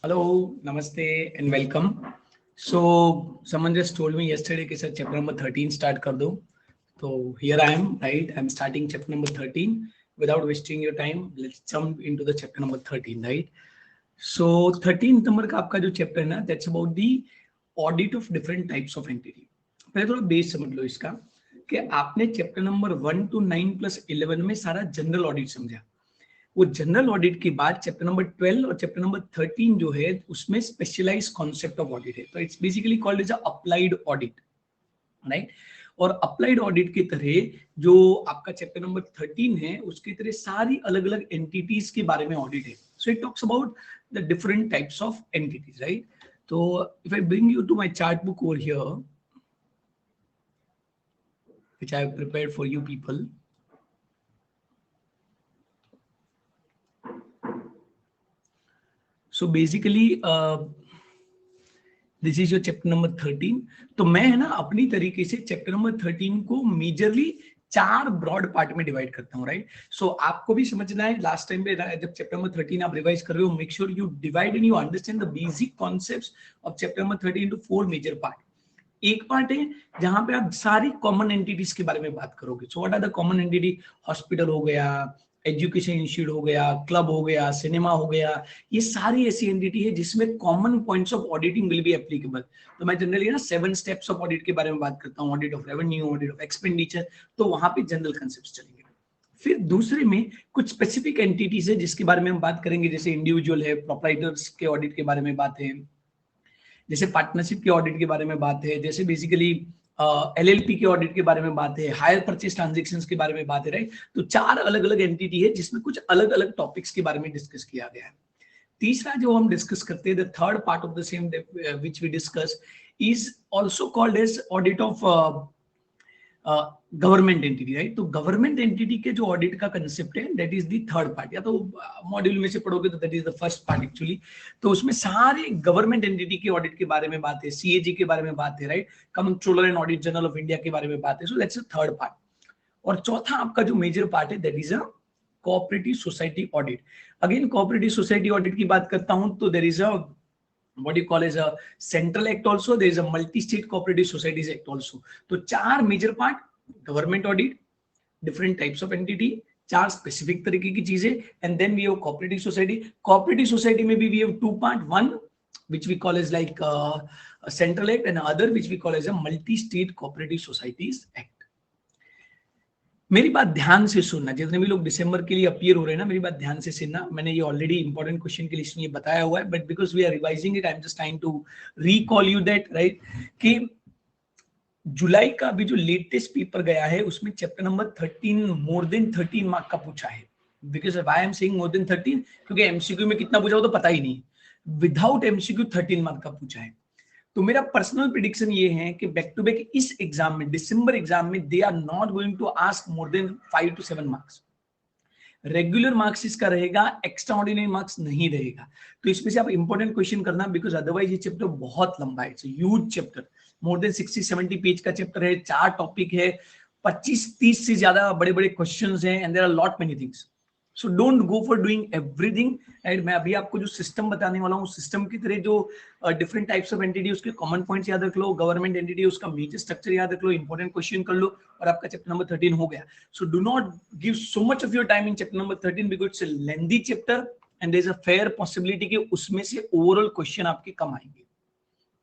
Hello, namaste and welcome. So someone just told me yesterday कि sir chapter number 13 start कर दो. So here I am, right? I'm starting chapter number 13. Without wasting your time, let's jump into the chapter number 13, right? So 13 number का आपका जो chapter है ना, that's about the audit of different types of entity. पहले थोड़ा base समझ लो इसका कि आपने chapter number 1 to 9 plus 11 में सारा जनरल ऑडिट समझा. वो जनरल ऑडिट के बाद चैप्टर नंबर 12 और चैप्टर नंबर 13 जो है उसमें स्पेशलाइज्ड कॉन्सेप्ट ऑफ ऑडिट है. तो it's basically called as applied audit, right? और अप्लाइड ऑडिट की तरह जो आपका चैप्टर नंबर 13 है उसकी तरह सारी अलग अलग एंटिटीज के बारे में ऑडिट है. So it talks about the different types of entities, right? तो if I bring you to my chart book over here which I have prepared for you people. So basically this is your chapter number 13. तो मैं है ना अपनी तरीके से chapter number 13 को majorly 4 broad part में डिवाइड करता हूँ, राइट? सो आपको भी समझना है, लास्ट टाइम पे जब चैप्टर नंबर 13 आप रिवाइज कर रहे हो, make sure you divide and you understand the basic concepts of chapter number 13 into 4 major part. एक पार्ट है जहां पे आप सारी कॉमन एंटिटीज के बारे में बात करोगे. So what are the common entity? Hospital हो गया, एजुकेशन इंस्टीट्यूट हो गया, क्लब हो गया, सिनेमा हो गया. ये सारी ऐसी एंटिटी है जिसमें common points of auditing will be applicable. तो मैं जनरली ना 7 स्टेप्स ऑफ ऑडिट के बारे में बात करता हूँ, audit of revenue, audit of expenditure. तो वहां पे जनरल कंसेप्ट्स चलेंगे. फिर दूसरे में कुछ स्पेसिफिक एंटिटीज है जिसके बारे में हम बात करेंगे, जैसे इंडिविजुअल है, प्रोप्राइटर्स के ऑडिट के बारे में बात है, जैसे पार्टनरशिप के ऑडिट के बारे में बात है, जैसे बेसिकली एलएलपी के ऑडिट के बारे में बात है, हायर परचेज ट्रांजैक्शंस के बारे में बात है, राइट? तो 4 अलग अलग एंटिटी है जिसमें कुछ अलग अलग टॉपिक्स के बारे में डिस्कस किया गया है. तीसरा जो हम डिस्कस करते हैं, the third part of the same which we discuss is also called as audit of government entity, right? तो गवर्नमेंट एंटिटी के जो ऑडिट का कंसेप्ट है that is the third part. या तो मॉड्यूल में से पढ़ोगे तो that is the first part actually. तो उसमें सारे गवर्नमेंट एंटिटी के ऑडिट के बारे में बात है, सीएजी के बारे में बात है, right? Controller and audit general of India के बारे में बात है. So that's the third part. और चौथा आपका जो मेजर पार्ट है that is a cooperative society audit. Again cooperative society audit की बात करता हूं तो there is a what you call as a central act also, there is a multi-state cooperative societies act also. तो 4 major part, government audit, different types of entity, 4 specific तरीके की चीजें, and then we have cooperative society. Cooperative society में भी we have 2 part, one which we call as like a central act and other which we call as a multi-state cooperative societies act. मेरी बात ध्यान से सुनना, जितने भी लोग दिसंबर के लिए अपीयर हो रहे हैं ना, मेरी बात ध्यान से सुनना. मैंने ये ऑलरेडी इंपॉर्टेंट क्वेश्चन के लिस्ट में ये बताया हुआ है, but because we are revising it I am just trying to recall you that, right? कि जुलाई का अभी जो लेटेस्ट पेपर गया है उसमें chapter number 13 more than 13 mark का पूछा है. Because why I am saying more than 13, क्योंकि एमसीक्यू में कितना पूछा हो तो पता ही नहीं. विदाउट एमसीक्यू 13 मार्क का पूछा है. तो मेरा पर्सनल प्रेडिक्शन ये है कि बैक टू बैक इस एग्जाम में, दिसंबर एग्जाम में, they are not going to ask more than 5 to 7 marks. Regular marks इसका रहेगा, एक्स्ट्रा ऑर्डिनरी मार्क्स नहीं रहेगा. तो इसमें से आप इंपॉर्टेंट क्वेश्चन करना, बिकॉज अदरवाइज ये चैप्टर बहुत लंबा है. It's huge chapter, more than 60-70 page का चैप्टर है, 4 टॉपिक है, 25-30 से ज्यादा बड़े बड़े क्वेश्चंस हैं, and there are lot many things. So don't go for doing everything, right? मैं अभी आपको जो सिस्टम बताने वाला हूँ, सिस्टम की तरह जो डिफरेंट टाइप्स ऑफ एंटिटी, उसके कॉमन पॉइंट्स याद रख लो, गवर्नमेंट एंटिटी उसका मेजर स्ट्रक्चर याद रख लो, इंपॉर्टेंट क्वेश्चन कर लो, और आपका चैप्टर नंबर 13 हो गया. So do not give so much of your time in chapter number 13 because it's a lengthy chapter and there is a fair possibility कि उसमें से ओवरऑल क्वेश्चन आपके कम आएंगे.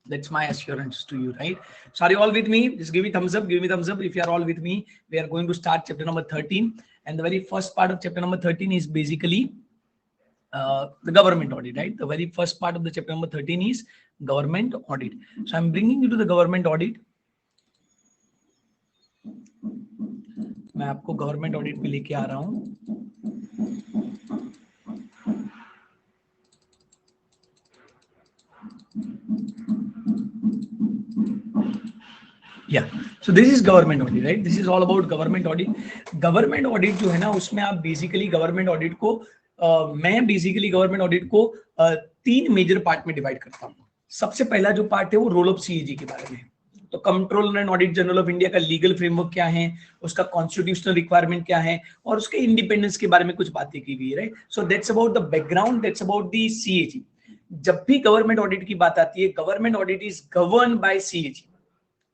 That's my assurance to you, right? So are you all with me? Just give me thumbs up. Give me thumbs up if you are all with me. We are going to start chapter number 13, and the very first part of chapter number 13 is basically the government audit, right? The very first part of the chapter number 13 is government audit. So I'm bringing you to the government audit. मैं आपको government audit पे लेके आ रहा हूँ. Yeah, so this is government audit, right? This is all about government audit. Government audit जो है ना, उसमें आप basically government audit को मैं basically government audit को 3 मेजर पार्ट में डिवाइड करता हूँ. सबसे पहला जो पार्ट है वो रोल ऑफ सीएजी के बारे में. तो controller and audit general of India का लीगल फ्रेमवर्क क्या है, उसका कॉन्स्टिट्यूशनल रिक्वायरमेंट क्या है, और उसके इंडिपेंडेंस के बारे में कुछ बातें की गई है, right? So that's about the background, that's about the CAG. जब भी गवर्नमेंट ऑडिट की बात आती है, government audit is govern by CAG.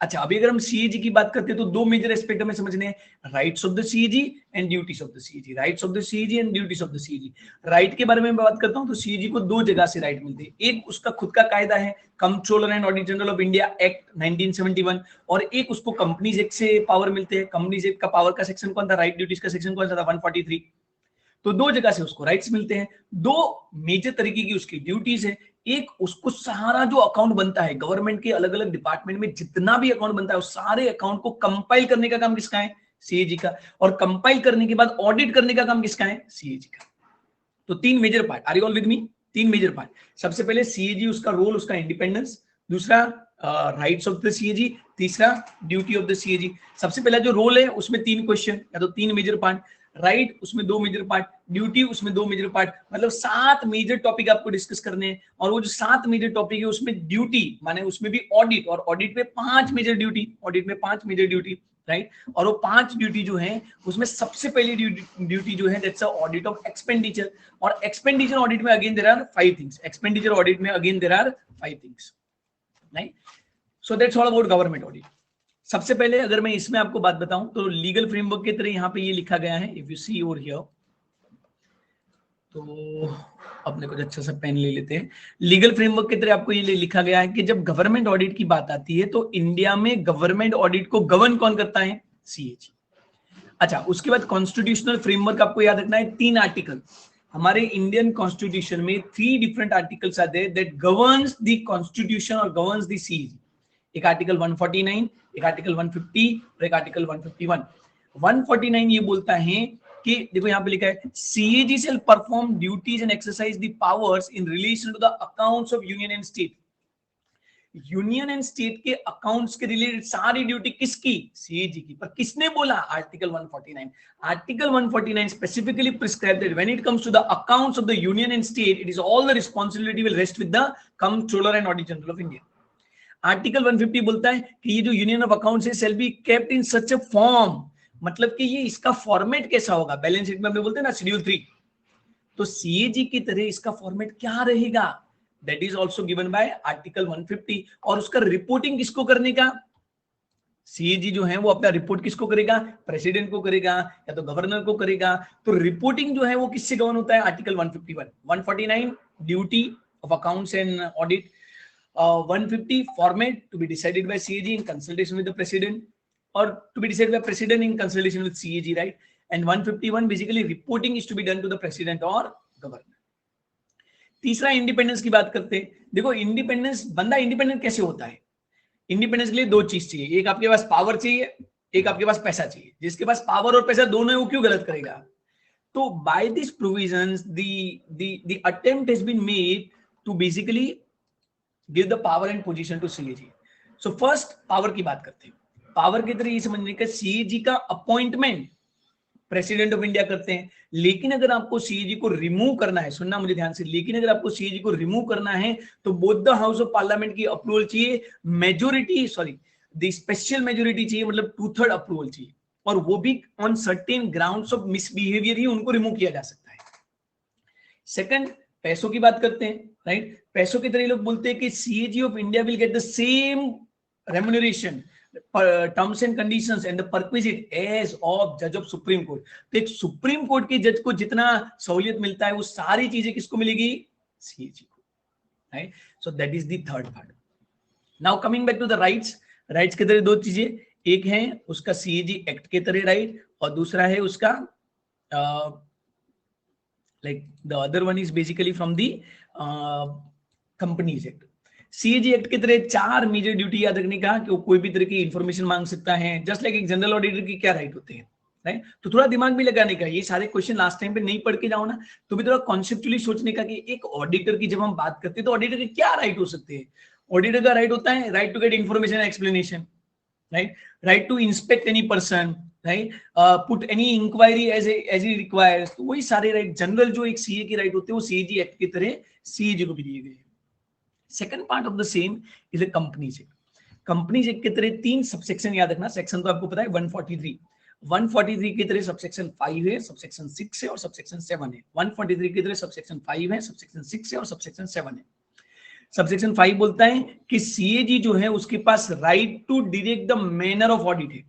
अच्छा, अभी अगर हम सीएजी की बात करते हैं तो दो मेजर एस्पेक्ट हमें समझने हैं, rights of the CAG and duties of the CAG. Rights of the CAG and duties of the CAG. Right के बारे में बात करता हूं तो सीएजी को दो जगह से राइट मिलते हैं। एक उसका खुद का कायदा है, controller and auditor general of India act 1971, और एक उसको कंपनीज एक्ट से पावर मिलते हैं। कंपनीज एक्ट का पावर का सेक्शन कौन था, राइट ड्यूटीज का सेक्शन कौन सा था, 143। तो दो जगह से उसको राइट्स मिलते हैं। दो मेजर तरीके की उसकी ड्यूटीज है। एक, उसको सारा जो अकाउंट बनता है गवर्नमेंट के अलग अलग डिपार्टमेंट में, जितना भी अकाउंट बनता है उस सारे अकाउंट को कंपाइल करने का काम किसका है, सीएजी का। और कंपाइल करने के बाद ऑडिट करने का काम किसका है, सीएजी का। तो तीन major part, are you all with me? तीन मेजर पार्ट। सबसे पहले सीएजी, उसका रोल, उसका इंडिपेंडेंस। दूसरा राइट्स ऑफ द सीएजी। तीसरा ड्यूटी ऑफ द सीएजी। सबसे पहला जो रोल है उसमें तीन क्वेश्चन या तो तीन मेजर पार्ट, राइट उसमें दो मेजर पार्ट, ड्यूटी उसमें दो मेजर पार्ट, मतलब 7 मेजर टॉपिक आपको डिस्कस करने हैं। और वो जो 7 मेजर टॉपिक है उसमें ड्यूटी माने उसमें भी ऑडिट, और ऑडिट में 5 मेजर ड्यूटी, ऑडिट में 5 मेजर ड्यूटी, राइट। और वो 5 ड्यूटी जो है उसमें सबसे पहली ड्यूटी जो है दैट्स ऑडिट ऑफ एक्सपेंडिचर। और एक्सपेंडिचर ऑडिट में again there are 5 things. Expenditure audit में again there are 5 things, right. So that's all about government audit. सबसे पहले अगर मैं इसमें आपको बात बताऊं तो लीगल फ्रेमवर्क की तरह यहाँ पे ये लिखा गया है, if you see over here, तो अपने कुछ अच्छा सा पेन ले लेते हैं। लीगल फ्रेमवर्क की तरह आपको ये लिखा गया है कि जब गवर्नमेंट ऑडिट की बात आती है तो इंडिया में गवर्नमेंट ऑडिट को गवर्न कौन करता है, सीएजी। अच्छा, उसके बाद कॉन्स्टिट्यूशनल फ्रेमवर्क आपको याद रखना है, 3 आर्टिकल हमारे इंडियन कॉन्स्टिट्यूशन में, 3 different articles are there that governs the constitution और गवर्न्स द सीएजी। एक आर्टिकल 149, एक आर्टिकल 150 और एक आर्टिकल 151। 149 ये बोलता है कि देखो यहाँ पे लिखा है, CAG shall perform duties and exercise the powers in relation to the accounts of union and state. Union and state के अकाउंट्स के रिलेटेड सारी ड्यूटी किसकी, सीएजी की। पर किसने बोला, article 149। Article 149 specifically prescribe that when it comes to the accounts of the union and state, it is all the responsibility will rest with the controller and auditor general of India. Article 150 बोलता है कि ये जो union of accounts है shall be kept in such a form, मतलब कि ये इसका फॉर्मेट कैसा होगा, बैलेंस शीट में हम बोलते हैं ना शेड्यूल 3, तो सीएजी की तरह इसका फॉर्मेट क्या रहेगा, that is also given by article 150। और उसका रिपोर्टिंग किसको करने का, सीएजी जो है वो अपना रिपोर्ट किसको करेगा, प्रेसिडेंट को करेगा या तो गवर्नर को करेगा। तो रिपोर्टिंग जो है वो किससे गवर्न होता है, article 151। 149 duty of accounts and audit, 150 format to be decided by CAG in consultation with the president, or to be decided by president in consultation with CAG, right? And 151 basically reporting is to be done to the president or governor. तीसरा independence की बात करते हैं। देखो independence, बंदा independent कैसे होता है, इंडिपेंडेंस के लिए दो चीज चाहिए, एक आपके पास पावर चाहिए, एक आपके पास पैसा चाहिए। जिसके पास पावर और पैसा दोनों है वो क्यों गलत करेगा। तो by this provisions the attempt has been made to basically give the power and position to CAG. So first power की बात करते हैं। पावर की तरह ये समझने का, सीएजी का अपॉइंटमेंट प्रेसिडेंट ऑफ इंडिया करते हैं, लेकिन अगर आपको सीएजी को रिमूव करना है, सुनना मुझे ध्यान से, लेकिन अगर आपको सीएजी को रिमूव करना है तो both the house of parliament की अप्रूवल चाहिए, majority sorry the special majority चाहिए, मतलब 2/3 अप्रूवल चाहिए, और वो भी on certain grounds of misbehaviour ही उनको रिमूव किया जा सकता है। सेकंड, पैसों की बात करते हैं, राइट। पैसों की तरह लोग बोलते हैं कि CAG of India will get the same remuneration, terms and conditions and the perquisite as of जज ऑफ सुप्रीम कोर्ट। तो एक सुप्रीम कोर्ट के जज को जितना सहूलियत मिलता है वो सारी चीजें किसको मिलेगी, सीएजी को, right. So that is the third part. Now coming back to the rights. Rights के तरह दो चीजें, एक है उसका सीएजी एक्ट के तरह राइट, और दूसरा है उसका like the other one is basically from the companies act। CAG act के तरह 4 मेजर ड्यूटी याद रखने का, कि वो कोई भी तरह की इंफॉर्मेशन मांग सकता है, जस्ट लाइक एक जनरल ऑडिटर की क्या राइट होते हैं, राइट। तो थोड़ा दिमाग भी लगाने का, ये सारे क्वेश्चन लास्ट टाइम पे नहीं पढ़ के जाओ ना, तो भी थोड़ा कॉन्सेप्चुअली सोचने का कि एक ऑडिटर की जब हम बात करते हैं तो ऑडिटर के क्या राइट हो सकते हैं। ऑडिटर का राइट होता है right to get information explanation, right, right to inspect any person, right, put any inquiry as he requires। तो वही सारे राइट जनरल जो एक सीए की राइट होते हैं वो सीएजी एक्ट की तरह सीएजी को भी दिए गए हैं। Second part of the same is the companies act. Companies act की तरह 3 सबसेक्शन याद रखना, सेक्शन तो आपको पता है 143 की तरह सबसेक्शन 5 है, सबसेक्शन 6 है और सबसेक्शन 7 है। 143 की तरह सबसेक्शन 5 है, सबसेक्शन 6 है और सबसेक्शन 7 है। सबसेक्शन 5 बोलता है कि सीएजी जो है उसके पास right to direct the manner of audit है।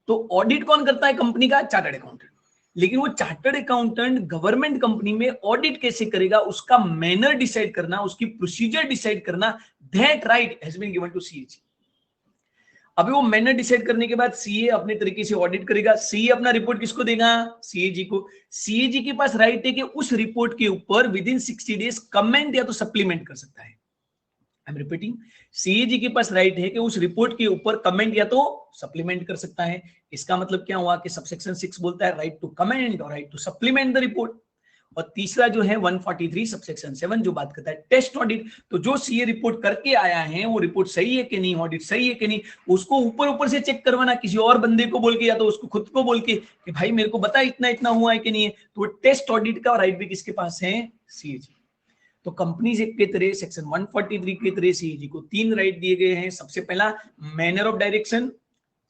तो ऑडिट कौन करता है कंपनी का? Chartered accountant. लेकिन वो चार्टर्ड अकाउंटेंट गवर्नमेंट कंपनी में ऑडिट कैसे करेगा, उसका मैनर डिसाइड करना, उसकी प्रोसीजर डिसाइड करना, that right has been given to CAG. अभी वो मैनर डिसाइड करने के बाद सीए अपने तरीके से ऑडिट करेगा। सीए अपना रिपोर्ट किसको देगा? सीएजी को। सीएजी के पास राइट है कि उस रिपोर्ट के ऊपर विद इन 60 डेज कमेंट या तो सप्लीमेंट कर सकता है। आई एम रिपीटिंग, सीएजी के पास राइट है कि उस रिपोर्ट के ऊपर कमेंट या तो सप्लीमेंट कर सकता है। इसका मतलब क्या हुआ कि सबसेक्शन 6 बोलता है राइट टू कमेंट और right to supplement the report. और तीसरा जो है 143 सबसेक्शन 7 जो बात करता है टेस्ट ऑडिट। तो जो सीए रिपोर्ट करके आया है वो रिपोर्ट सही है कि नहीं, ऑडिट सही है कि नहीं, उसको ऊपर ऊपर से चेक करवाना, किसी और बंदे को बोल के या तो उसको खुद को बोल के कि भाई मेरे को बता इतना इतना हुआ है कि नहीं है। तो टेस्ट ऑडिट का राइट भी किसके पास है? सीएजी। तो कंपनीज एक्ट के तहत सेक्शन 143 के तहत सीएजी को 3 राइट दिए गए हैं। सबसे पहला manner of direction,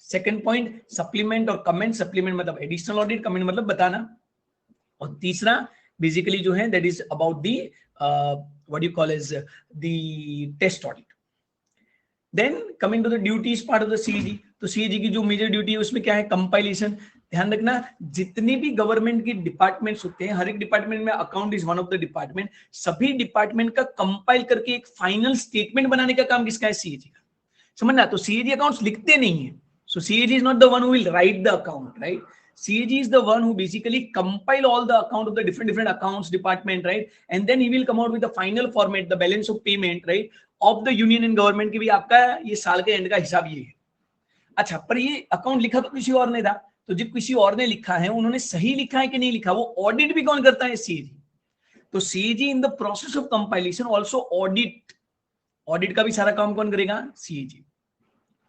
second point supplement और कमेंट। सप्लीमेंट मतलब एडिशनल ऑडिट, कमेंट मतलब बताना, और तीसरा बेसिकली जो है that is about the what you call as the test audit. Then coming to the duties part of the CAG. तो CAG की जो मेजर ड्यूटी है उसमें क्या है? कंपाइलेशन। ध्यान रखना, जितने भी गवर्नमेंट के डिपार्टमेंट्स होते हैं, हर एक डिपार्टमेंट में account is one of the department, सभी डिपार्टमेंट का कंपाइल करके एक फाइनल स्टेटमेंट बनाने का काम किसका है? सीएजी का। समझना, तो सीएजी अकाउंट्स लिखते नहीं है। So CAG is not the one who will write the account, right? CAG is the one who basically compile all the account of the different accounts department, right? And then he will come out with the final format, the balance of payment, right? Of the union and government की भी आपका ये साल के and का हिसाब ये है। अच्छा, पर ये अकाउंट लिखा तो किसी और ने था, तो जब किसी और ने लिखा है उन्होंने सही लिखा है कि नहीं लिखा, वो ऑडिट भी कौन करता है? CAG। तो CAG in the process of compilation also audit का भी सारा काम कौन करेगा? CAG।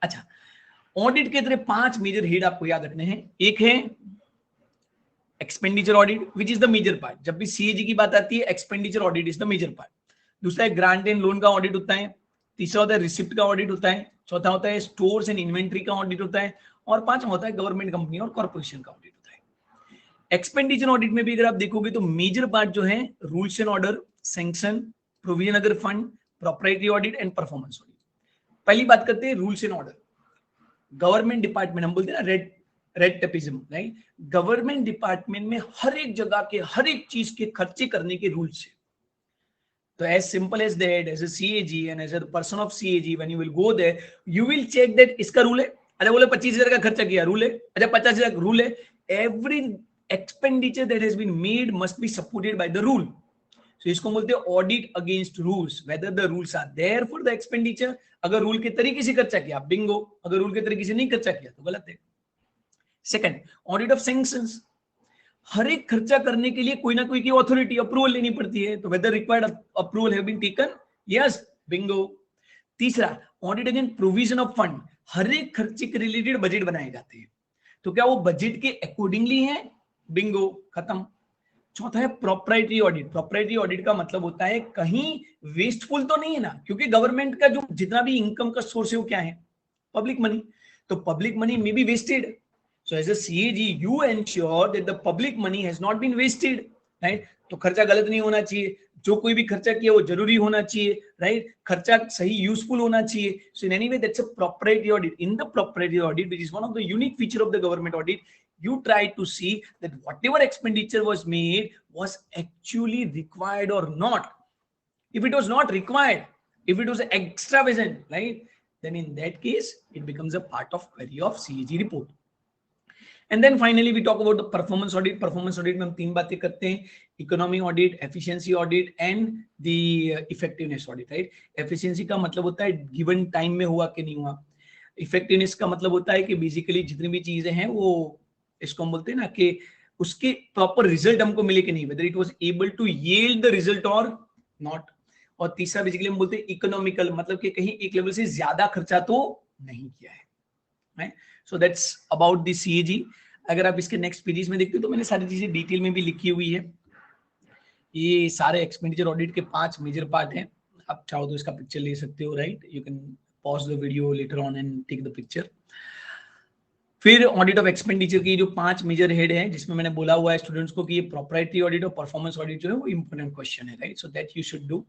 अच्छा, ऑडिट के तरह 5 मेजर हेड आपको याद रखने हैं। एक है expenditure audit which is the major part. जब भी सीएजी की बात आती है expenditure audit is the major part. दूसरा है ग्रांट एंड लोन का ऑडिट होता है। तीसरा होता है रिसिप्ट का ऑडिट होता है। चौथा होता है स्टोर्स एंड इन्वेंट्री का ऑडिट होता है। और पांचवा होता है गवर्नमेंट कंपनी और कॉर्पोरेशन का ऑडिट होता है। एक्सपेंडिचर ऑडिट में भी अगर आप देखोगे तो मेजर पार्ट जो है rules and order, sanction, provision अगर fund, proprietary audit and performance audit. पहली बात करते हैं rules and order. Government department, हम बोलते हैं ना red tapism, right? Government department में हर एक जगह के हर एक चीज के खर्चे करने के रूल्स है। तो as simple as that, as a CAG and as a person of CAG when you will go there, you will check that इसका रूल है। अच्छा, बोले 25,000 का खर्चा किया, रूल है। अच्छा, 50,000 रूल है। Every expenditure that has been made must be supported by the rule. So, इसको बोलते हैं audit against rules, whether the rules are there for the expenditure. अगर रूल के तरीके से खर्चा किया बिंगो, अगर रूल के तरीके से नहीं खर्चा किया तो गलत है। Second, audit of sanctions. हर एक खर्चा करने के लिए कोई ना कोई की अथॉरिटी अप्रूवल लेनी पड़ती है, तो whether required approval have been taken, yes, bingo. तीसरा, audit against provision of fund. हर एक खर्चे के रिलेटेड बजट बनाए जाते हैं, तो क्या वो बजट के अकॉर्डिंगली है? बिंगो, खत्म। चौथा है प्रोप्राइटरी ऑडिट। प्रोप्राइटरी ऑडिट का मतलब होता है कहीं वेस्टफुल तो नहीं है ना, क्योंकि गवर्नमेंट का जो जितना भी इनकम का सोर्स है वो क्या है? Public money. तो public money may be wasted, so as a CAG you ensure that the public money has not been wasted, right? तो खर्चा गलत नहीं होना चाहिए, जो कोई भी खर्चा किया वो जरूरी होना चाहिए, राइट? खर्चा सही यूजफुल होना चाहिए। So in any way that's a proprietary audit. In the proprietary audit which is one of the unique feature of the government audit, you try to see that whatever expenditure was made was actually required or not. If it was not required, if it was extravagant, right, then in that case it becomes a part of query of CAG report. And then finally we talk about the performance audit. Performance audit में हम 3 बातें करते हैं: economy audit, efficiency audit and the effectiveness audit, right? efficiency का मतलब होता है given time में हुआ कि नहीं हुआ। effectiveness का मतलब होता है कि बेसिकली जितनी भी चीजें हैं वो, इसको हम बोलते हैं ना कि उसके प्रॉपर रिजल्ट हमको मिले कि नहीं, whether it was able to yield the result और नॉट। और तीसरा बेसिकली हम बोलते हैं इकोनॉमिकल, मतलब कि कहीं एक लेवल से ज्यादा खर्चा तो नहीं किया है, right? So that's about the CAG. अगर आप इसके नेक्स्ट पेजेस में देखते हो तो मैंने सारी चीजें डिटेल में भी लिखी हुई है। ये सारे एक्सपेंडिचर ऑडिट के 5 मेजर पार्ट हैं। आप चाहो तो इसका पिक्चर ले सकते हो, right? You can pause the video later on and take the picture. फिर ऑडिट ऑफ एक्सपेंडिचर की जो 5 मेजर हेड है, जिसमें मैंने बोला हुआ है स्टूडेंट्स को कि ये प्रोप्राइटरी ऑडिट और परफॉर्मेंस ऑडिट जो है वो इंपॉर्टेंट क्वेश्चन है, right? So that you should do.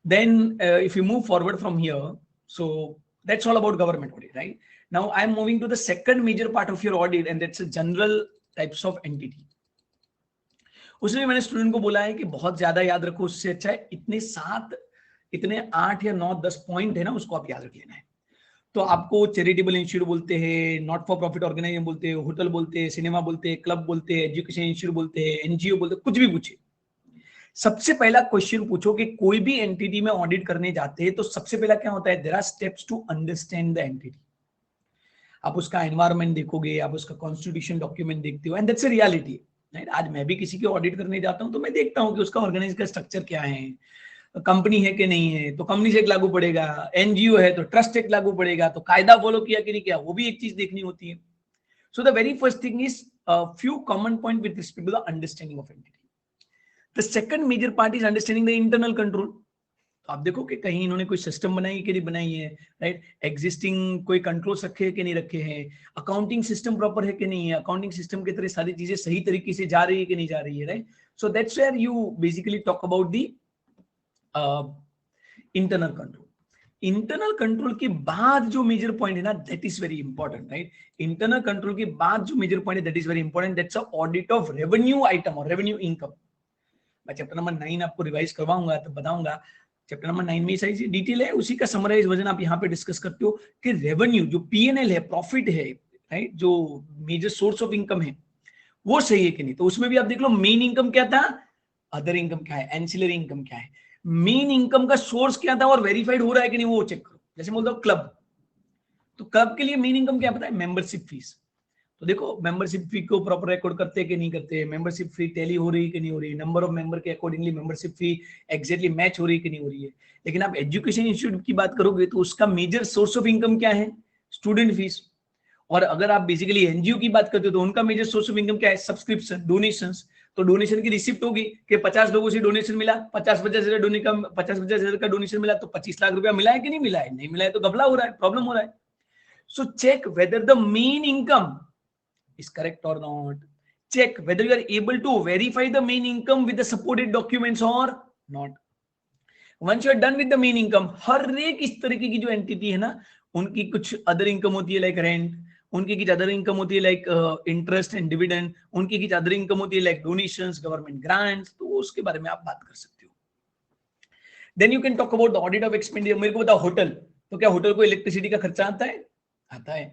Then if you move forward from here, so that's all about government audit, right? Now I'm moving to the second major part of your audit, and that's a general types of entity. उसमें मैंने student को बोला है कि बहुत ज्यादा याद रखो, उससे अच्छा है इतने 8 या 9 10 पॉइंट है ना, उसको आप याद रख लेना है। तो आपको चैरिटेबल इंस्टीट्यूट बोलते हैं, नॉट फॉर प्रॉफिट ऑर्गेनाइजेशन बोलते हैं, होटल बोलते हैं, सिनेमा बोलते हैं, क्लब बोलते हैं, एजुकेशन इंस्टीट्यूट बोलते हैं, एनजीओ बोलते हैं, कुछ भी पूछे। सबसे पहला क्वेश्चन पूछो कि कोई भी एंटिटी में ऑडिट करने जाते हैं तो सबसे पहला क्या होता है, there are steps to understand the entity. आप उसका एनवायरनमेंट देखोगे, आप उसका कॉन्स्टिट्यूशन डॉक्यूमेंट देखते हो, and that's a reality, right? आज मैं भी किसी की ऑडिट करने जाता हूं तो मैं देखता हूं कि उसका ऑर्गेनाइजेशन का स्ट्रक्चर क्या है, कंपनी है कि नहीं है, तो कंपनी से एक लागू पड़ेगा, एनजीओ है तो ट्रस्ट एक लागू पड़ेगा, तो कायदा फॉलो किया कि नहीं किया, वो भी एक चीज देखनी होती है। So the very first thing is few common point with respect to the understanding of entity. The second major part is understanding the internal control. तो आप देखो कि कहीं इन्होंने कोई सिस्टम बनाई कि नहीं बनाई है, राइट? एग्जिस्टिंग कोई कंट्रोल्स रखे हैं कि नहीं रखे हैं, अकाउंटिंग सिस्टम प्रॉपर है कि नहीं है, अकाउंटिंग सिस्टम के तरह सारी चीजें सही तरीके से जा रही है कि नहीं जा रही है, right? So that's where you basically talk about the internal control. Internal control के बाद जो मेजर पॉइंट है ना, that is very important, right? Internal control के बाद जो मेजर पॉइंट है, that is very important, that's audit of revenue item और रेवेन्यू इनकम। मैं चैप्टर नंबर 9 आपको रिवाइज करवाऊंगा तो बताऊंगा, चैप्टर नंबर 9 में सारी डिटेल है, उसी का समराइज वर्जन आप यहाँ पे डिस्कस करते हो कि रेवेन्यू जो पीएनएल है, प्रॉफिट है, राइट, जो मेजर सोर्स ऑफ इनकम है वो सही है कि नहीं। तो उसमें भी आप देख लो, मेन इनकम क्या था, अदर इनकम क्या है, एंसिलरी इनकम क्या है, मेन इनकम का सोर्स क्या था और वेरीफाइड हो रहा है कि नहीं वो चेक करो। जैसे बोलता हूँ क्लब, तो क्लब के लिए मेन इनकम क्या पता है, मेंबरशिप फीस। तो देखो मेंबरशिप फी को प्रॉपर रिकॉर्ड करते हैं कि नहीं करते, मेंबरशिप फी टैली हो रही है कि नहीं हो रही, नंबर ऑफ मेंबर के accordingly membership fee exactly match हो रही है कि नहीं हो रही है। लेकिन आप एजुकेशन इंस्टीट्यूट की बात करोगे तो उसका मेजर सोर्स ऑफ इनकम क्या है, स्टूडेंट फीस। और अगर आप बेसिकली एनजीओ की बात करते हो तो उनका मेजर सोर्स ऑफ इनकम क्या है, सब्सक्रिप्शन, डोनेशंस। तो डोनेशन की रिसिप्ट होगी कि 50 लोगों से डोनेशन मिला, 50,000 का डोनेशन मिला, तो 25 लाख रुपया मिला है कि नहीं मिला है, नहीं मिला है तो घपला हो रहा है, प्रॉब्लम हो रहा है। So check whether the main income is correct or not. Check whether you are able to verify the main income with the supported documents or not. Once you are done with the main income, हर एक इस तरीके की जो entity है ना, उनकी कुछ other income होती है लाइक रेंट, उनकी कुछ अदर इनकम होती है लाइक इंटरेस्ट एंड डिविडेंड, उनकी कुछ अदर इनकम होती है लाइक डोनेशंस, गवर्नमेंट ग्रांट्स, तो उसके बारे में आप बात कर सकते हो। Then you can talk about the audit of expenditure. मेरे को बताओ होटल, तो क्या होटल को इलेक्ट्रिसिटी का खर्चा आता है? आता है।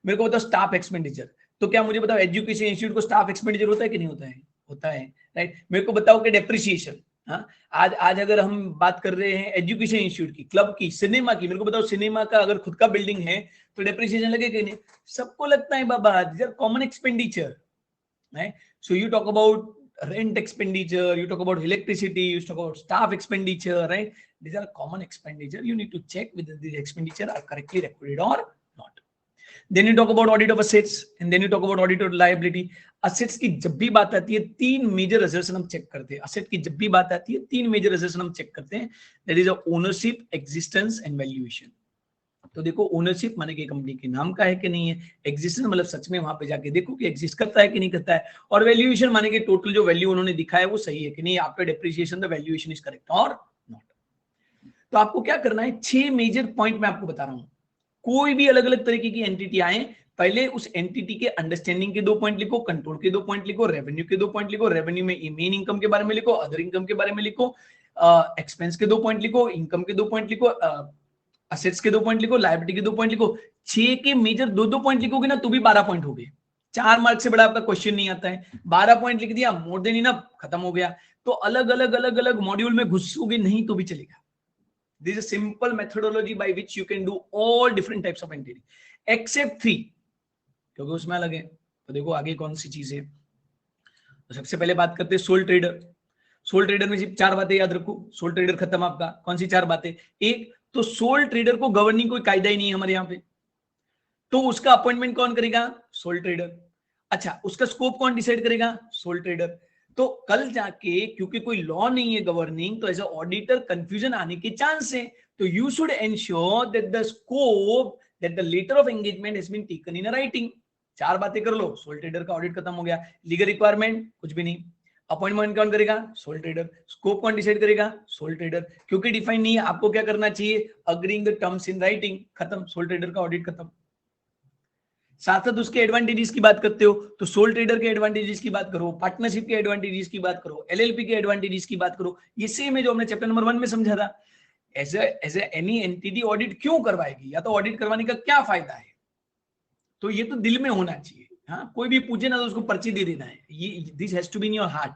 मेरे को बताओ स्टाफ एक्सपेंडिचर, तो क्या मुझे बताओ एजुकेशन इंस्टीट्यूट को स्टाफ एक्सपेंडिचर होता है कि नहीं होता है? होता है, राइट? मेरे को बताओ कि डेप्रिसिएशन, हाँ, आज अगर हम बात कर रहे हैं एजुकेशन इंस्टीट्यूट की, क्लब की, सिनेमा की, मेरे को बताओ सिनेमा का अगर खुद का बिल्डिंग है तो डेप्रिसिएशन लगेगा कि नहीं? सबको लगता है बाबा, these are common expenditure, right? So you talk about rent expenditure, you talk about electricity, you talk about staff expenditure, right? These are common expenditure. You need to check whether these expenditure are correctly recorded or not. Then you talk about audit of assets, and then you talk about audit of liability. Assets की जब भी बात आती है, 3 major assertion हम check करते हैं। asset की जब भी बात आती है, 3 मेजर assertion हम चेक करते हैं। That is a ownership, existence and valuation. तो देखो ओनरशिप माने कि कंपनी के नाम का है कि नहीं है, एग्जिस्टेंस मतलब सच में वहां पे जाके देखो कि एग्जिस्ट करता है कि नहीं करता है, और वैल्यूएशन माने कि टोटल जो वैल्यू उन्होंने दिखाया है वो सही है कि नहीं, after depreciation the valuation is correct और नॉट। तो आपको क्या करना है, 6 मेजर पॉइंट मैं आपको बता रहा हूं। कोई भी अलग अलग तरीके की एंटिटी आए, पहले उस एंटिटी के अंडरस्टैंडिंग के 2 पॉइंट लिखो, कंट्रोल के 2 पॉइंट लिखो, रेवेन्यू के 2 पॉइंट लिखो, रेवेन्यू में मेन इनकम के बारे में लिखो, अदर इनकम के बारे में लिखो, एक्सपेंस के 2 पॉइंट लिखो, इनकम के 2 पॉइंट लिखो, असेट्स के 2 पॉइंट लिखो, लायबिलिटी के 2 पॉइंट लिखो। 6 के मेजर 2-2 पॉइंट लिखोगे ना तो भी 12 पॉइंट हो गए। 4 मार्क से बड़ा आपका क्वेश्चन नहीं आता है। 12 पॉइंट लिख दिया, मोर देन इनफ, खत्म हो गया। तो अलग अलग मॉड्यूल में घुसोगे नहीं तो भी चलेगा। This is a simple methodology by which you can do all different types of entity except 3, क्योंकि उसमें अलग है। तो देखो आगे कौन सी चीज है। तो सबसे पहले बात करते हैं सोल ट्रेडर। सोल ट्रेडर में सिर्फ 4 बातें याद रखो, सोल ट्रेडर खत्म आपका। कौन सी 4 बातें? एक तो सोल ट्रेडर को गवर्निंग कोई कायदा ही नहीं है हमारे यहाँ पे, तो उसका अपॉइंटमेंट कौन करेगा? Soul trader. अच्छा, उसका स्कोप कौन डिसाइड करेगा? Soul trader. तो कल जाके क्योंकि कोई लॉ नहीं है गवर्निंग, तो एज अ ऑडिटर कंफ्यूजन आने के चांस है। तो you should ensure that the scope, that the letter of engagement has been taken in writing. 4 बातें कर लो, सोल ट्रेडर का ऑडिट खत्म हो गया। लीगल रिक्वायरमेंट कुछ भी नहीं, अपॉइंटमेंट कौन करेगा? Soul trader. स्कोप कौन डिसाइड करेगा? Soul trader. क्योंकि डिफाइन नहीं है, आपको क्या करना चाहिए? Agreeing the terms in writing, खत्म, सोल ट्रेडर का ऑडिट खत्म। साथ साथ उसके एडवांटेजेस की बात करते हो तो सोल ट्रेडर के एडवांटेजेस की बात करो, पार्टनरशिप के एडवांटेजेस की बात करो, एलएलपी के एडवांटेजेस की बात करो। ये सेम है जो हमने चैप्टर नंबर 1 में समझा था। एज एनी एंटिटी ऑडिट क्यों करवाएगी, या तो ऑडिट करवाने का क्या फायदा है, तो ये तो दिल में होना चाहिए। हाँ, कोई भी पूछे ना तो उसको पर्ची दे देना है, ये this has to be in your heart.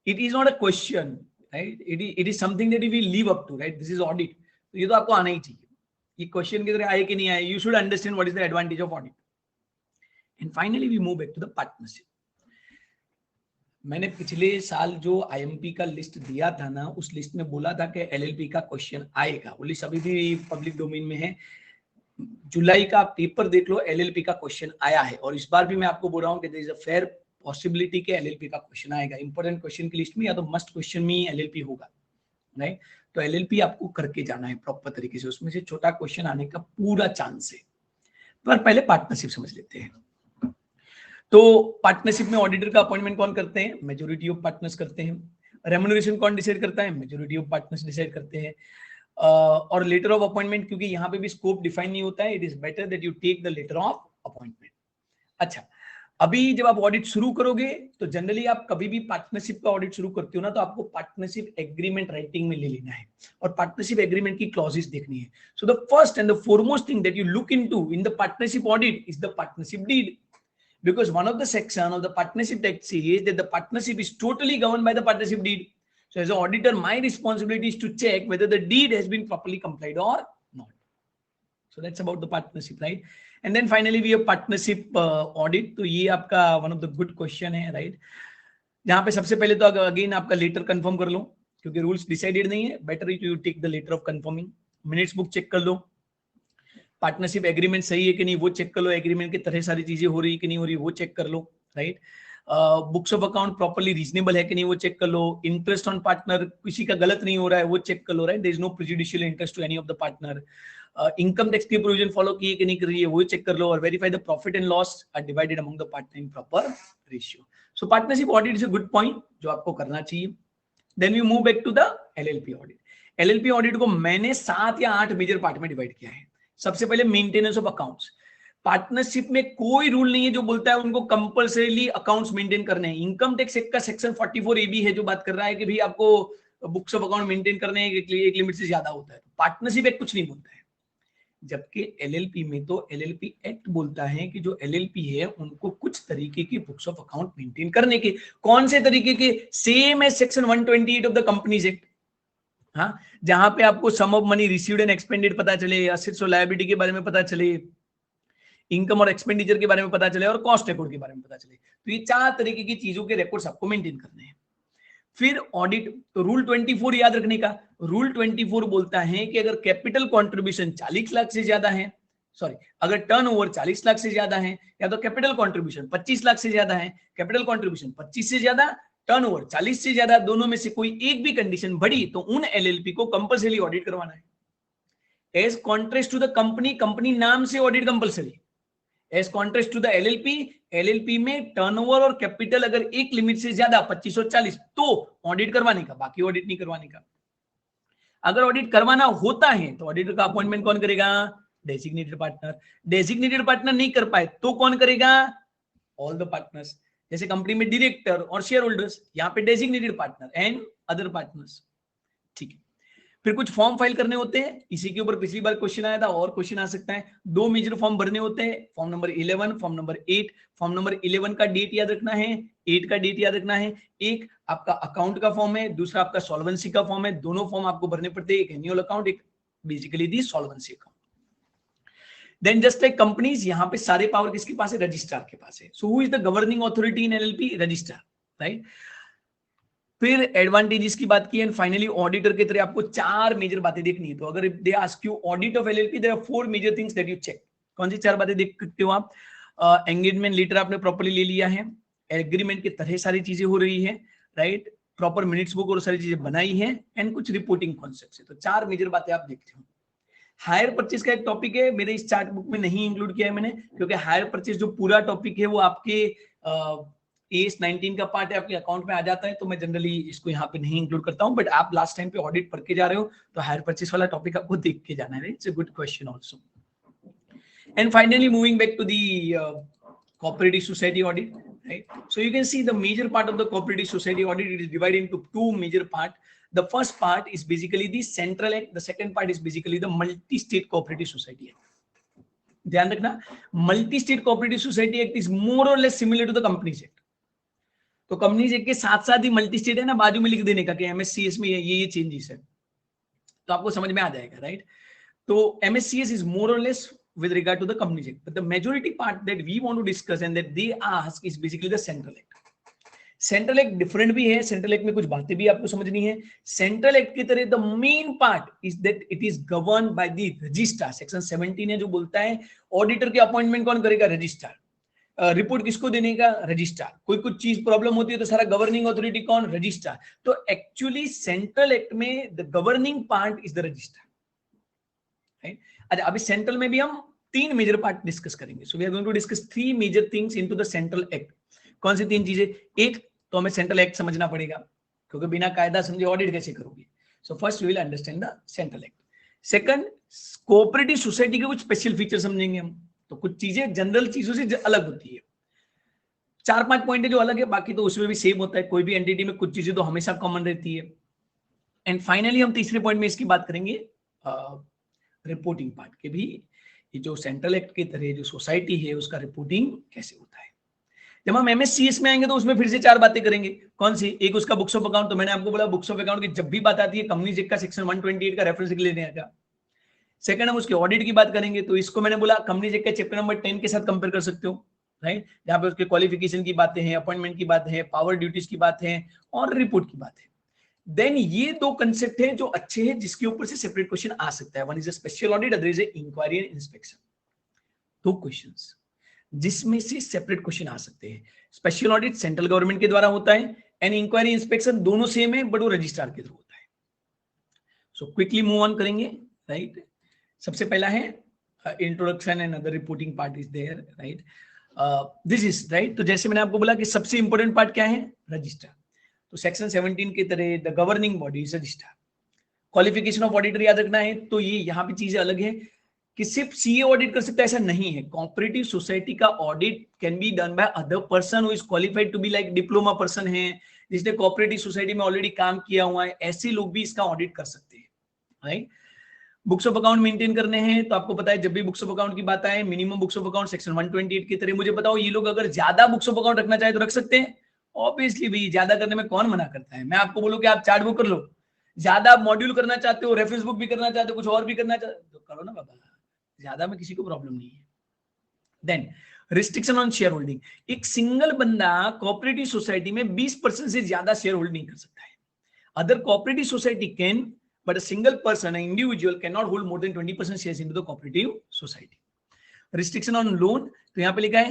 It is not a question, right, it is something that you will live up to, right, this is audit. तो ये तो आपको आना ही चाहिए। ये क्वेश्चन की तरह आए कि नहीं आए, you should understand what is the advantage of audit. And finally we move back to the partnership. मैंने पिछले साल जो आईएमपी का लिस्ट दिया था ना, उस लिस्ट में बोला था कि एलएलपी का क्वेश्चन आएगा। वो लिस्ट अभी भी पब्लिक डोमेन में है, जुलाई का पेपर देख लो, एलएलपी का क्वेश्चन आया है। और इस बार भी मैं आपको बोल रहा हूँ कि there is a fair possibility के एलएलपी का क्वेश्चन आएगा। इंपॉर्टेंट क्वेश्चन की लिस्ट में या तो मस्ट क्वेश्चन में एलएलपी होगा, राइट। तो एलएलपी आपको करके जाना है प्रॉपर तरीके से, उसमें से छोटा क्वेश्चन आने का पूरा चांस है। पर पहले पार्टनरशिप समझ लेते हैं। तो पार्टनरशिप में ऑडिटर का अपॉइंटमेंट कौन करते हैं? मेजॉरिटी ऑफ पार्टनर्स करते हैं। रेम्युनरेशन कौन डिसाइड करता है? मेजॉरिटी ऑफ पार्टनर्स डिसाइड करते हैं। और लेटर ऑफ अपॉइंटमेंट, क्योंकि यहाँ पे भी स्कोप डिफाइन नहीं होता है, it is better that you take the letter of appointment. अच्छा, अभी जब आप ऑडिट शुरू करोगे तो जनरली आप कभी भी पार्टनरशिप का ऑडिट शुरू करते हो ना, तो आपको पार्टनरशिप एग्रीमेंट राइटिंग में ले लेना है और पार्टनरशिप एग्रीमेंट की क्लॉजेस देखनी है। So the first and the foremost thing that you look into in the partnership audit is the partnership deed, because one of the section of the partnership act says that the partnership is totally governed by the partnership deed. So as an auditor, my responsibility is to check whether the deed has been properly complied or not. So that's about the partnership, right? And then finally we have partnership audit. तो ये आपका one of the good question है, right? जहाँ पे सबसे पहले तो again आपका लेटर कंफर्म कर लो, क्योंकि रूल्स डिसाइडेड नहीं है, better you take the letter of confirming. Minutes book check कर लो, पार्टनरशिप एग्रीमेंट सही है कि नहीं वो चेक कर लो, एग्रीमेंट की तरह सारी चीजें हो रही कि नहीं हो रही वो चेक कर लो, right. Books of account properly reasonable है कि नहीं वो चेक कर लो, इंटरेस्ट ऑन पार्टनर किसी का गलत नहीं हो रहा है वो चेक कर लो, right, there is no prejudicial interest to any of the partner. Income tax की प्रोविजन फॉलो की है कि नहीं कर रही है वो चेक कर लो, और verify the profit and loss are divided among the partner in proper ratio. So partnership audit is a good point जो आपको करना चाहिए। Then we move back to the LLP audit. LLP audit को मैंने 7 या 8 मेजर पार्ट में divide किया है। सबसे पहले मेंटेनेंस ऑफ अकाउंट्स। पार्टनरशिप में कोई रूल नहीं है जो बोलता है उनको कंपलसरीली अकाउंट्स मेंटेन करने हैं। इनकम टैक्स एक्ट का सेक्शन 44 ए बी है जो बात कर रहा है कि भाई आपको बुक्स ऑफ अकाउंट मेंटेन करने हैं, एक लिमिट से ज्यादा होता है। पार्टनरशिप एक्ट कुछ नहीं बोलता है, जबकि एलएलपी में तो एलएलपी एक्ट बोलता है कि जो एलएलपी है उनको कुछ तरीके की बुक्स ऑफ अकाउंट मेंटेन करने के। कौन से तरीके के? सेम है section 128 of the companies act. हाँ, जहां पे आपको sum of money received and expended पता चले, असेट्स और लायबिलिटी के बारे में पता चले, इनकम और एक्सपेंडिचर के बारे में पता चले, और कॉस्ट रिकॉर्ड के बारे में पता चले। तो ये 4 तरीके की चीजों के रिकॉर्ड्स आपको मेंटेन करने हैं। फिर ऑडिट, तो रूल 24 याद रखने का। रूल 24 बोलता है कि अगर कैपिटल कंट्रीब्यूशन 40 लाख से ज्यादा है, सॉरी, अगर टर्नओवर 40 लाख से ज्यादा है, या तो कैपिटल कंट्रीब्यूशन 25 लाख से ज्यादा है, कैपिटल कंट्रीब्यूशन 25 से ज्यादा, टर्नओवर 40 से ज्यादा, दोनों में से कोई एक भी कंडीशन बढ़ी तो उन एलएलपी को कंपलसरी ऑडिट करवाना है। As contrast to the company, company नाम से audit compulsory. As contrast to the LLP, LLP में टर्नओवर और कैपिटल अगर एक लिमिट से ज्यादा 25 और 40 तो ऑडिट करवाने का, बाकी ऑडिट नहीं करवाने का। अगर ऑडिट करवाना होता है तो ऑडिटर का अपॉइंटमेंट कौन करेगा? Designated partner. डेजिग्नेटेड पार्टनर नहीं कर पाए तो कौन करेगा? All the partners. जैसे कंपनी में डायरेक्टर और शेयर होल्डर्स, यहाँ पे designated partner and other partners. ठीक है, फिर कुछ फॉर्म फाइल करने होते हैं, इसी के ऊपर पिछली बार क्वेश्चन आया था और क्वेश्चन आ सकता है। 2 मेजर फॉर्म भरने होते हैं, form number 11, form number 8। Form number 11 का डेट याद रखना है, 8 का डेट याद रखना है। एक आपका अकाउंट का फॉर्म है, दूसरा आपका सॉल्वेंसी का फॉर्म है। दोनों फॉर्म आपको भरने पड़ते हैं, एक एनुअल अकाउंट, एक basically the solvency account. Then just like companies, यहाँ पे सारे पावर किसके पास है? रजिस्ट्रार के पास है। So who is the governing authority in LLP? Registrar, right. फिर एडवांटेजेस की बात की एंड फाइनली ऑडिटर के तरह आपको 4 मेजर बातें देखनी है। तो अगर they ask you audit of LLP, there are 4 major things that you check. कौन सी 4 बातें देख सकते हो आप? एंगेजमेंट लेटर आपने प्रॉपर्ली ले लिया है, एग्रीमेंट की तरह सारी चीजें हो रही है, राइट, प्रॉपर मिनट्स बुक और सारी चीजें बनाई है, एंड कुछ रिपोर्टिंग कॉन्सेप्ट्स है। तो 4 मेजर बातें आप देखते हो। हायर परचेज का एक टॉपिक है, मेरे इस चार्ट बुक में नहीं इंक्लूड किया है मैंने, क्योंकि हायर परचेज जो पूरा टॉपिक है वो आपके एस 19 का पार्ट है, आपके अकाउंट में आ जाता है, तो मैं जनरली इसको यहाँ पे नहीं इंक्लूड करता हूँ, बट आप लास्ट टाइम पे ऑडिट पढ़ के जा रहे हो तो हायर परचेस वाला टॉपिक आपको देख के जाना है. It's a good question also. And finally moving back to the cooperative society audit, right? So you can see the major part of the cooperative society audit, it is divided into two major part. The first part is basically the Central Act, the second part is basically the Multi-State Cooperative Society Act. ध्यान रखना, multi state cooperative society act is more और less similar to the companies act. तो companies act के साथ साथ ही multi state है ना, बाजू में लिख देने का कि एमएससीएस में ये चेंजेस है, तो आपको समझ में आ जाएगा, राइट? तो एमएससीएस इज मोर और less with regard to the Companies Act, but the majority part that we want to discuss and that they ask is basically the Central Act. Central Act different भी है, Central Act में कुछ बातें भी आपको समझनी है. Central Act की तरह the main part is that it is governed by the registrar. Section 17 है जो बोलता है ऑडिटर की अपॉइंटमेंट कौन करेगा? रजिस्ट्रार. रिपोर्ट किसको देने का? रजिस्ट्रार. कोई कुछ चीज प्रॉब्लम होती है तो सारा गवर्निंग अथॉरिटी कौन? रजिस्ट्रार. तो एक्चुअली सेंट्रल एक्ट में the governing part is the registrar. अच्छा, अभी सेंट्रल में भी हम तीन मेजर पार्ट डिस्कस करेंगे. So we are going to discuss three major things into the central act. कौन सी तीन चीजें? एक तो हमें सेंट्रल एक्ट समझना पड़ेगा, क्योंकि बिना कायदा समझे ऑडिट कैसे करोगे. So first we will understand the central act. Second, cooperative society के कुछ स्पेशल फीचर समझेंगे हम. तो कुछ चीजें जनरल चीजों से अलग होती है. 4-5 पॉइंट है जो अलग है, बाकी तो उसमें भी सेम होता है. कोई भी एंटिटी में कुछ चीजें तो हमेशा कॉमन रहती है. एंड फाइनली हम तीसरे पॉइंट में इसकी बात करेंगे रिपोर्टिंग पार्ट के भी. ये जो सेंट्रल एक्ट की तरह जो सोसाइटी है उसका रिपोर्टिंग कैसे होता है. जब हम एमएससीएस में आएंगे तो उसमें फिर से 4 बातें करेंगे. कौन सी? एक उसका बुक्स ऑफ अकाउंट. तो मैंने आपको बोला बुक्स ऑफ अकाउंट की जब भी बात आती है कंपनीज एक्ट का सेक्शन 128 का रेफरेंस लेने आएगा. सेकंड, हम उसके ऑडिट की बात करेंगे, तो इसको मैंने बोला कंपनीज एक्ट के चैप्टर नंबर 10 के साथ कंपेयर कर सकते हो, राइट? जहां पे उसके क्वालिफिकेशन की बातें हैं, अपॉइंटमेंट की बात है, पावर ड्यूटीज की बात है और रिपोर्ट की बात है. देन ये दो कंसेप्ट हैं जो अच्छे हैं, जिसके ऊपर से सेपरेट क्वेश्चन आ सकता है. One is a special audit, other is a inquiry and inspection. 2 questions जिसमें से सेपरेट क्वेश्चन आ सकते हैं. स्पेशल ऑडिट सेंट्रल गवर्नमेंट के द्वारा होता है एंड इंक्वायरी इंस्पेक्शन दोनों सेम है, बट वो रजिस्ट्रार के थ्रू होता है. सो क्विकली मूव ऑन करेंगे, राइट? सबसे पहला है introduction and other reporting part is there, right? This is right. तो जैसे मैंने आपको बोला कि सबसे इंपॉर्टेंट पार्ट क्या है? रजिस्ट्रार. तो सेक्शन 17 की तरह the governing body is registrar. Qualification of auditor याद रखना है. तो ये यहाँ पे चीजें अलग है कि सिर्फ सीए ऑडिट कर सकता है, ऐसा नहीं है. कोऑपरेटिव सोसाइटी का audit can be done by other person who is qualified to be like diploma person है, जिसने कोऑपरेटिव सोसाइटी में ऑलरेडी काम किया हुआ है. ऐसे लोग भी इसका ऑडिट कर सकते हैं, right? Books of account maintain करने हैं तो आपको पता है जब भी बुक्स ऑफ अकाउंट की बात आए, minimum books of account section 128 की तरह. मुझे बताओ ये लोग अगर ज्यादा बुक्स ऑफ अकाउंट रखना चाहे तो रख सकते हैं? ऑब्वियसली भी, ज्यादा करने में कौन मना करता है. मैं आपको बोलूं कि आप चार्ट बुक कर लो, ज्यादा मॉड्यूल करना चाहते हो, रेफरेंस बुक भी करना चाहते हो, कुछ और भी करना चाहते हो तो करो ना बाबा, ज्यादा में किसी को प्रॉब्लम नहीं है. Then restriction on share holding. एक सिंगल बंदा कोऑपरेटिव सोसाइटी में 20% से ज्यादा शेयर होल्ड नहीं कर सकता है. Other cooperative society can, but a single person, an individual cannot hold more than 20% shares into the cooperative society. Restriction on loan, तो यहाँ पे लिखा है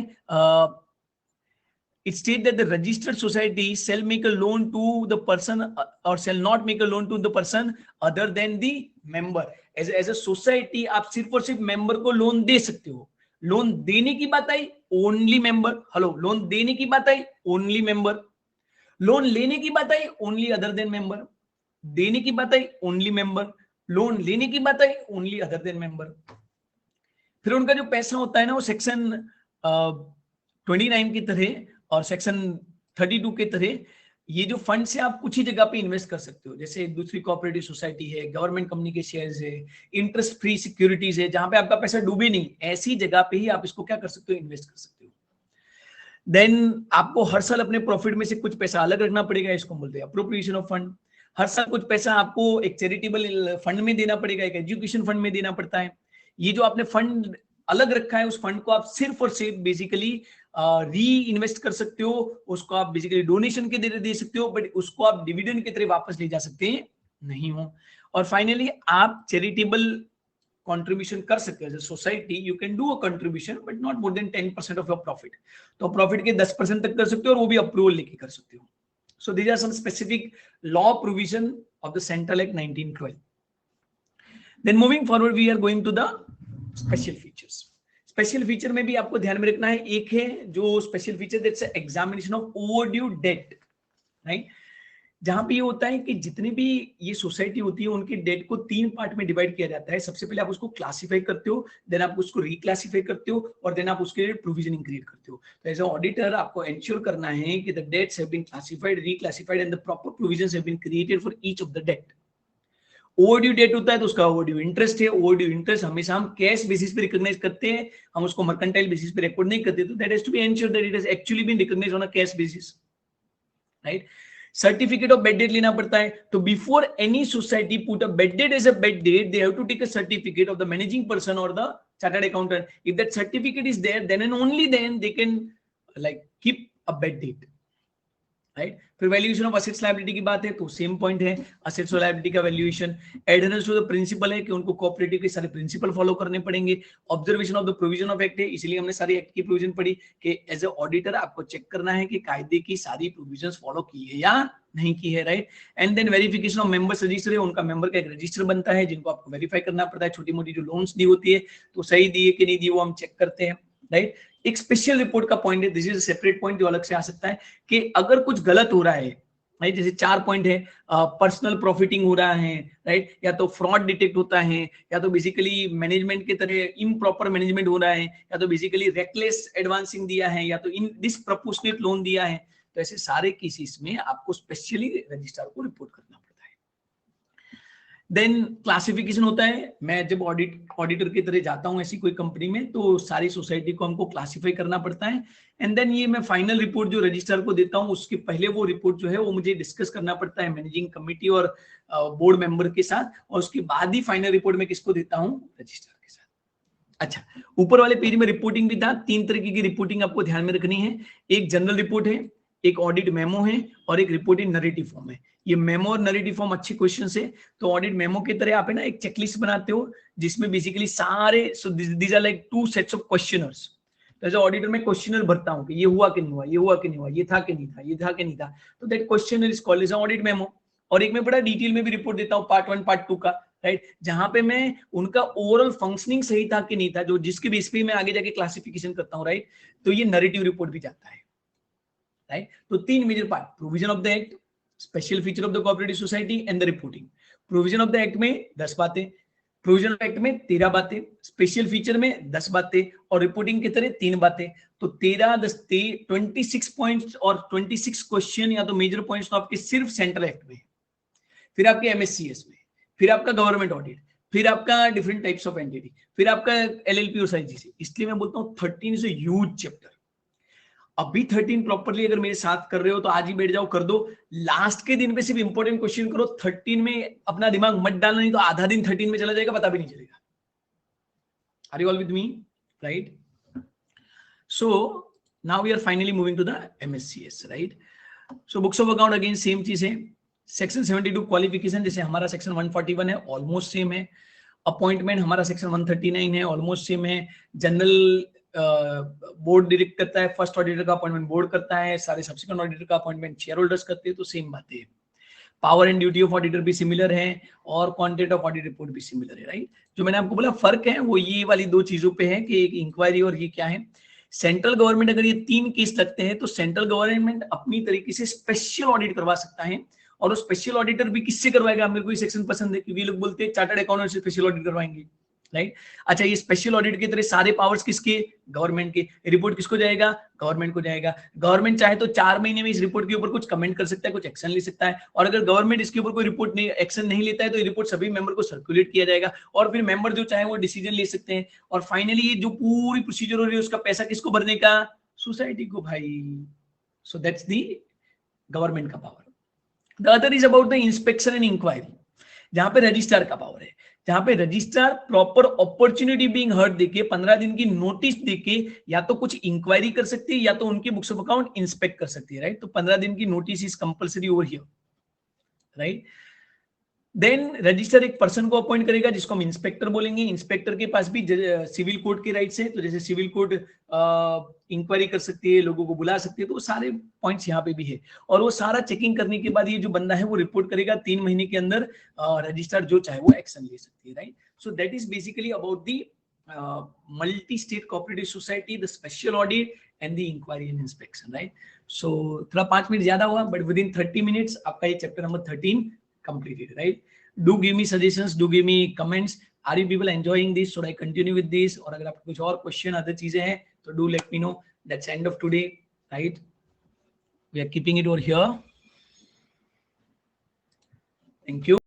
it states that the registered society shall make a loan to the person or shall not make a loan to the person other than the member. As a society आप सिर्फ और सिर्फ member को लोन दे सकते हो. Loan देने की बात I only member. Hello, loan देने की बात आई ओनली मेंबर. लोन लेने की बात I only other than member. देने की बात आई ओनली मेंबर. लोन लेने की बात I only other than member. फिर उनका जो पैसा होता है ना वो सेक्शन 29 की तरह और सेक्शन 32 की तरह ये जो फंड से आप कुछ ही जगह पे इन्वेस्ट कर सकते हो. जैसे दूसरी कोऑपरेटिव सोसाइटी है, गवर्नमेंट कंपनी के शेयर्स है, इंटरेस्ट फ्री सिक्योरिटीज है, जहां पे आपका पैसा डूबे नहीं, ऐसी जगह पे ही आप इसको क्या कर सकते हो? इन्वेस्ट कर सकते हो. देन आपको हर साल अपने प्रॉफिट में से कुछ पैसा अलग रखना पड़ेगा, इसको बोलते हैं अप्रोप्रिएशन ऑफ फंड. हर साल कुछ पैसा आपको एक चैरिटेबल फंड में देना पड़ेगा, एक एजुकेशन फंड में देना पड़ता है. ये जो आपने फंड अलग रखा है उस फंड को आप सिर्फ और सिर्फ बेसिकली री इन्वेस्ट कर सकते हो. उसको आप बेसिकली डोनेशन के दे सकते हो, बट उसको आप डिविडेंड की तरह वापस ले जा सकते नहीं हो. और फाइनली आप चैरिटेबल कंट्रीब्यूशन कर सकते हो. Society you can do a contribution but not more than 10% of your profit. तो प्रॉफिट के 10% तक कर सकते हो और वो भी अप्रूवल लेके कर सकते हो. So these are some specific law provision of the Central Act 1912. Then moving forward, we are going to the special features. Special feature में भी आपको ध्यान में रखना है, एक है जो special feature that's examination of overdue debt, right, जहां पे ये होता है कि जितनी भी ये सोसाइटी होती है उनके डेट को 3 पार्ट में डिवाइड किया जाता है। सबसे पहले आप उसको क्लासिफाई करते हो, देन आप उसको रिक्लासिफाई करते हो, और देन आप उसके लिए प्रोविजनिंग क्रिएट करते हो। तो एज अ ऑडिटर आपको एंश्योर करना है कि the debts have been classified, reclassified and the proper provisions have been created for each of the debt. Overdue debt होता है तो उसका ओवरड्यू इंटरेस्ट है। ओवरड्यू इंटरेस्ट हमेशा हम कैश बेसिस पे रिकॉग्नाइज करते हैं, हम उसको मर्केंटाइल बेसिस पे रिकॉर्ड नहीं करते, तो that has to be ensured that it has actually been recognised on a cash basis, right. Certificate of bad debt लेना पड़ता है, तो before any society put a bad debt as a bad debt, they have to take a certificate of the managing person और the chartered accountant. If that certificate is there, then and only then they can like keep a bed date. Right. फिर valuation of assets liability की बात है तो same point है, assets और liability का valuation. Adherence to the principle है कि उनको कोऑपरेटिव के सारे प्रिंसिपल फॉलो करने पड़ेंगे. Observation of the provision of act है, इसीलिए हमने सारी एक्ट की प्रोविजन पढ़ी कि एज ए ऑडिटर आपको चेक करना है कि कायदे की सारी प्रोविजंस फॉलो की है या नहीं की है, right. And then verification of members register है, उनका मेंबर का एक रजिस्टर बनता है जिनको आपको वेरीफाई करना पड़ता है. छोटी मोटी जो लोन्स दी होती है तो सही दी है कि नहीं दी वो हम चेक करते हैं, राइट. एक स्पेशल रिपोर्ट का पॉइंट है, दिस इज सेपरेट पॉइंट जो अलग से आ सकता है कि अगर कुछ गलत हो रहा है, राइट, जैसे 4 पॉइंट है, पर्सनल प्रॉफिटिंग हो रहा है, राइट, या तो फ्रॉड डिटेक्ट होता है, या तो बेसिकली मैनेजमेंट के तरह इम्प्रॉपर मैनेजमेंट हो रहा है, या तो बेसिकली रेकलेस एडवांसिंग दिया है, या तो इन डिसप्रपोर्शनेट लोन दिया है, तो ऐसे सारे केसेस में आपको स्पेशली रजिस्ट्रार को रिपोर्ट करना पड़ता है. देन क्लासिफिकेशन होता है. मैं जब ऑडिटर की तरह जाता हूं ऐसी कोई कंपनी में तो सारी सोसाइटी को हमको क्लासिफाई करना पड़ता है. एंड देन ये मैं फाइनल रिपोर्ट जो रजिस्ट्रार को देता हूं उसके पहले वो रिपोर्ट जो है वो मुझे डिस्कस करना पड़ता है मैनेजिंग कमिटी और बोर्ड मेंबर के साथ, और उसके बाद ही फाइनल रिपोर्ट में किसको देता हूं, रजिस्ट्रार के साथ. अच्छा, ऊपर वाले पेज में रिपोर्टिंग भी था. 3 तरीके की रिपोर्टिंग आपको ध्यान में रखनी है. एक जनरल रिपोर्ट है, एक ऑडिट मेमो है, और एक रिपोर्ट इन नरेटिव फॉर्म है. ये मेमो और नरेटिव फॉर्म अच्छे क्वेश्चन है. तो ऑडिट मेमो की तरह आप है ना एक चेकलिस्ट बनाते हो जिसमें बेसिकली सारे, so these are like 2 sets of questionnaires. तो एज ऑडिटर में क्वेश्चनर भरता हूं कि ये हुआ कि नहीं हुआ, ये हुआ कि नहीं हुआ, ये था कि नहीं था, ये था कि नहीं था. तो that questionnaire is called as audit memo. और एक में बड़ा डिटेल में भी रिपोर्ट देता हूं, पार्ट 1 पार्ट 2 का, राइट, जहां पे मैं उनका ओवरऑल फंक्शनिंग सही था कि नहीं था, जो जिसके बेस पे मैं आगे जाके क्लासिफिकेशन करता हूं, राइट. तो ये नरेटिव रिपोर्ट भी जाता है, राइट. तो 3 major part, provision of the act, special feature of the cooperative society and the reporting. Provision of the act में 10 बातें, प्रोविजन ऑफ एक्ट में 13 बातें, स्पेशल फीचर में 10 बातें, और रिपोर्टिंग की तरह 3 बातें. तो 13 10 26 पॉइंट्स और 26 क्वेश्चन या तो मेजर पॉइंट्स तो आपके सिर्फ सेंट्रल एक्ट में, फिर आपके एमएससीएस में, फिर आपका गवर्नमेंट ऑडिट, फिर आपका डिफरेंट टाइप्स ऑफ एंटिटी, फिर आपका एलएलपी और सारी चीजें. इसलिए मैं बोलता हूँ 13 इज अ ह्यूज चैप्टर. अभी 13 प्रॉपरली अगर मेरे साथ कर रहे हो तो आज ही बैठ जाओ, कर दो. लास्ट के दिन पे सिर्फ इंपॉर्टेंट क्वेश्चन करो. 13 में अपना दिमाग मत डालना, नहीं तो आधा दिन 13 में चला जाएगा, पता भी नहीं चलेगा. Are you all with me, right? So now we are finally moving to the MSCS, right. So books of account again same चीज है. सेक्शन 72 क्वालिफिकेशन, जैसे हमारा सेक्शन 141 है, ऑलमोस्ट सेम है. अपॉइंटमेंट हमारा सेक्शन 139 है, ऑलमोस्ट सेम है. General board direct करता है, फर्स्ट ऑडिटर का अपॉइंटमेंट बोर्ड करता है, सारे सब्सिक्वेंट ऑडिटर का अपॉइंटमेंट शेयर होल्डर्स करते हैं, तो सेम बात है. Power and duty of auditor भी सिमिलर है और कंटेंट ऑफ ऑडिट रिपोर्ट भी सिमिलर है, राइट. जो मैंने आपको बोला फर्क है वो ये वाली 2 चीजों पे है कि एक इंक्वायरी और ये क्या है. सेंट्रल गवर्नमेंट अगर ये 3 केस लगते हैं तो सेंट्रल गवर्नमेंट अपनी तरीके से स्पेशल ऑडिट करवा सकता है, और वो स्पेशल ऑडिटर भी किससे करवाएगा. मेरे को ये सेक्शन पसंद है क्योंकि लोग बोलते हैं चार्टर्ड अकाउंटेंट से स्पेशल ऑडिट करवाएंगे, राइट. अच्छा, ये स्पेशल ऑडिट की तरह सारे पावर्स किसके, गवर्नमेंट के. रिपोर्ट किसको जाएगा, गवर्नमेंट को जाएगा. गवर्नमेंट चाहे तो 4 महीने में इस रिपोर्ट के ऊपर कुछ कमेंट कर सकता है, कुछ एक्शन ले सकता है, और अगर गवर्नमेंट इसके ऊपर कोई रिपोर्ट नहीं, एक्शन नहीं लेता है तो ये रिपोर्ट सभी मेंबर को सर्कुलेट किया जाएगा, और फिर मेंबर जो चाहे वो डिसीजन ले सकते हैं. और फाइनली ये जो पूरी प्रोसीजर हो रही है उसका पैसा किसको भरने का, सोसाइटी को, भाई. सो दैट्स द गवर्नमेंट का power. The other is about the inspection and inquiry, जहां पे रजिस्ट्रार का पावर है, जहां पे registrar proper opportunity being heard देके 15 दिन की नोटिस देके या तो कुछ इंक्वायरी कर सकती है या तो उनके बुक्स ऑफ अकाउंट इंस्पेक्ट कर सकती है, राइट. तो 15 दिन की notice is compulsory over here, right. Then register एक पर्सन को अपॉइंट करेगा जिसको हम इंस्पेक्टर बोलेंगे. इंस्पेक्टर के पास भी सिविल कोर्ट के राइट्स है, तो जैसे सिविल कोर्ट इंक्वायरी कर सकती है, लोगों को बुला सकती है, तो वो सारे पॉइंट्स यहाँ पे भी है. और वो सारा चेकिंग करने के बाद ये जो बंदा है वो रिपोर्ट करेगा. 3 महीने के अंदर रजिस्ट्रार जो चाहे वो एक्शन ले सकती है, right. So that is basically about the multi-state cooperative society, the special audit and the inquiry and inspection, right? So थोड़ा 5 मिनट ज्यादा हुआ, but within 30 minutes आपका ये chapter number 13 completed, right? Do give me suggestions, do give me comments. Are you people enjoying this? Should I continue with this? और अगर आपको कुछ और question, other चीजें हैं तो do let me know. That's end of today, right? We are keeping it over here. Thank you.